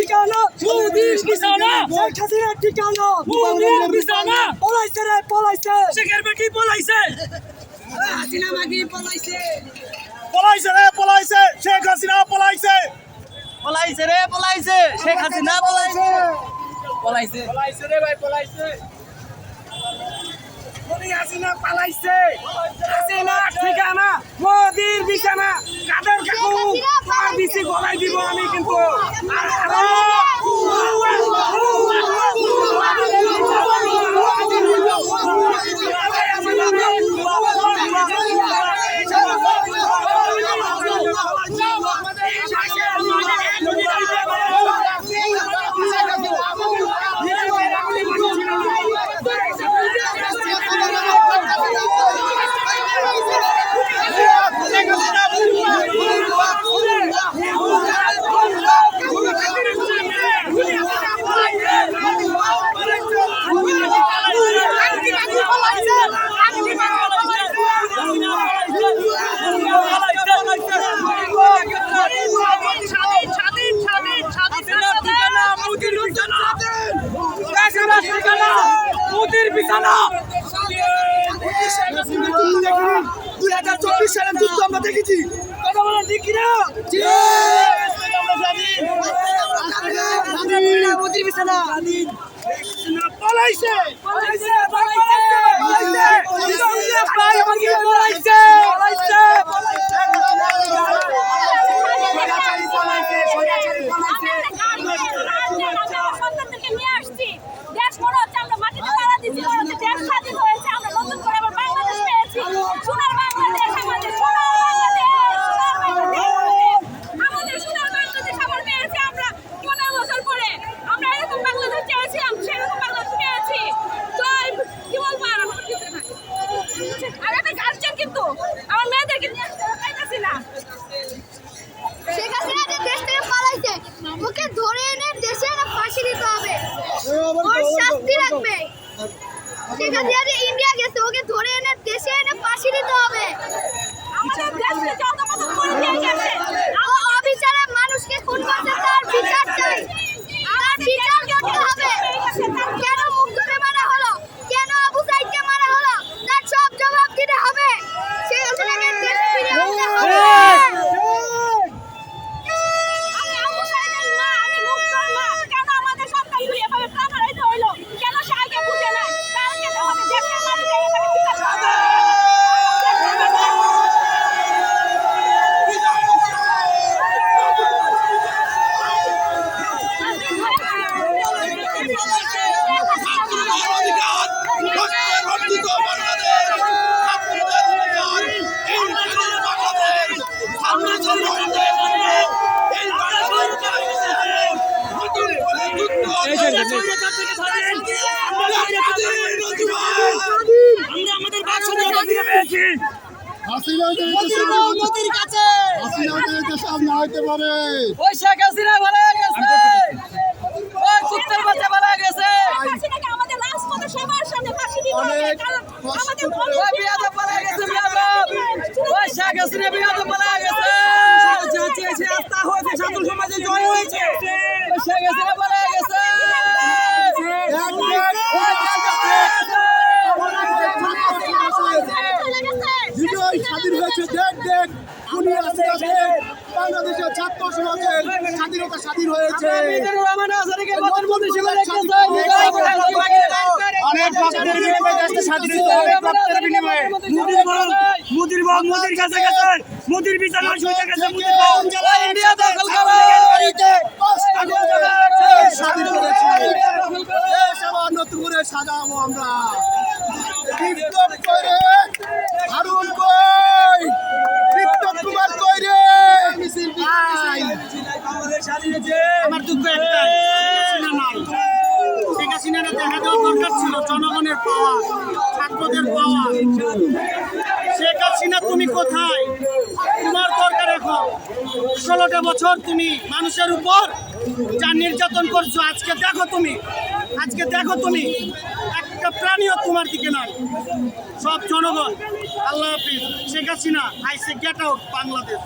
ঠিকানা মোদির বিছানা শেখ হাসিনার ঠিকানা মোদির বিছানা পলাইছে রে পলাইছে শেখের বেটি পলাইছে হাসিনা মাগি পলাইছে পলাইছে রে পলাইছে শেখ হাসিনা পলাইছে পলাইছে রে পলাইছে শেখ হাসিনা পলাইছে পলাইছে পলাইছে রে ভাই পলাইছে মোদি হাসিনা পালাইছে হাসিনা ঠিকানা মোদির বিছানা কাদের কাকু আর দিছি গলাই দিব আমি কিন্তু মোদির বিছানা 2024 সালের যুদ্ধ আমরা দেখেছি কথা বলেন ঠিক কিনা মোদির বিছানা পলাইছে পলাইছে পলাইছে কিন্তু আমার মেয়েদেরকে নিয়ে আসতে পাইতাছি না। শেখ হাসিনা যে দেশ থেকে পালাইছে ওকে ধরে এনে দেশে এনে ফাঁসি দিতে হবে, ওর শাস্তি লাগবে। শেখ হাসিনা যে ইন্ডিয়া গেছে ওকে ধরে এনে দেশে এনে ফাঁসি দিতে হবে। আমাদের দেশকে যত মত করে দিয়ে গেছে, অবিচারে মানুষকে খুন করছে, তার বিচার চাই, তার বিচার করতে হবে। কেন মুগ্ধকে মারা হলো, কেন আবু সাইদকে মারা হলো, তার সব জবাব দিতে হবে। শেখ হাসিনাকে দেশে ফিরে আনতে হবে। আমি আবু সাইদের মা, আমি মুগ্ধর মা। কেন আমাদের সন্তানগুলো এভাবে প্রাণ হারাইতে হইলো, কেন সে আগে বুঝে নাই? তার কেন আমাদের দেশের মাটিতে এভাবে বিচার করতে হবে? মোদির কাছে সামনে হইতে পারে ওই শেখ হাসিনা মারা গেছে, ওই কুত্তার বাচ্চা মারা গেছে, হাসিনাকে আমাদের রাজপথে সবার সামনে ফাঁসি দিতে হবে। কারণ আমাদের ওই বিয়াদব মারা গেছে, বিয়াদব, ওই শেখ হাসিনা বিয়াদব মারা গেছে, আস্থা হয়েছে সাধু সমাজে জয় হয়েছে ওই শেখ হাসিনা মারা গেছে। স্বাধীন হয়েছে, দেখ দেখ উনি আস্তে আস্তে বাংলাদেশের ছাত্র সমাজের স্বাধীনতা স্বাধীন হয়েছে। মোদির কাছে গেছে, মোদির বিছানা শুয়ে গেছে, ইন্ডিয়া দখল করো, স্বাধীন হয়েছে, নতুন করে সাজাবো আমরা। বিপ্লব করে হারুন কই, বিপ্লব কুমার কই রে, আমার দুঃখ একটাই, শেখ হাসিনা দেখা দেওয়া দরকার ছিল জনগণের পাওয়া, ছাত্রদের পাওয়া। শেখ হাসিনা তুমি কোথায়? তোমার দরকার এখন। 16টা বছর তুমি মানুষের উপর যা নির্যাতন করছো, আজকে দেখো তুমি একটা প্রাণীও তোমার দিকে নাই। সব জনগণ। আল্লাহ হাফিজ। শেখ হাসিনা আইসে গেট আউট বাংলাদেশ।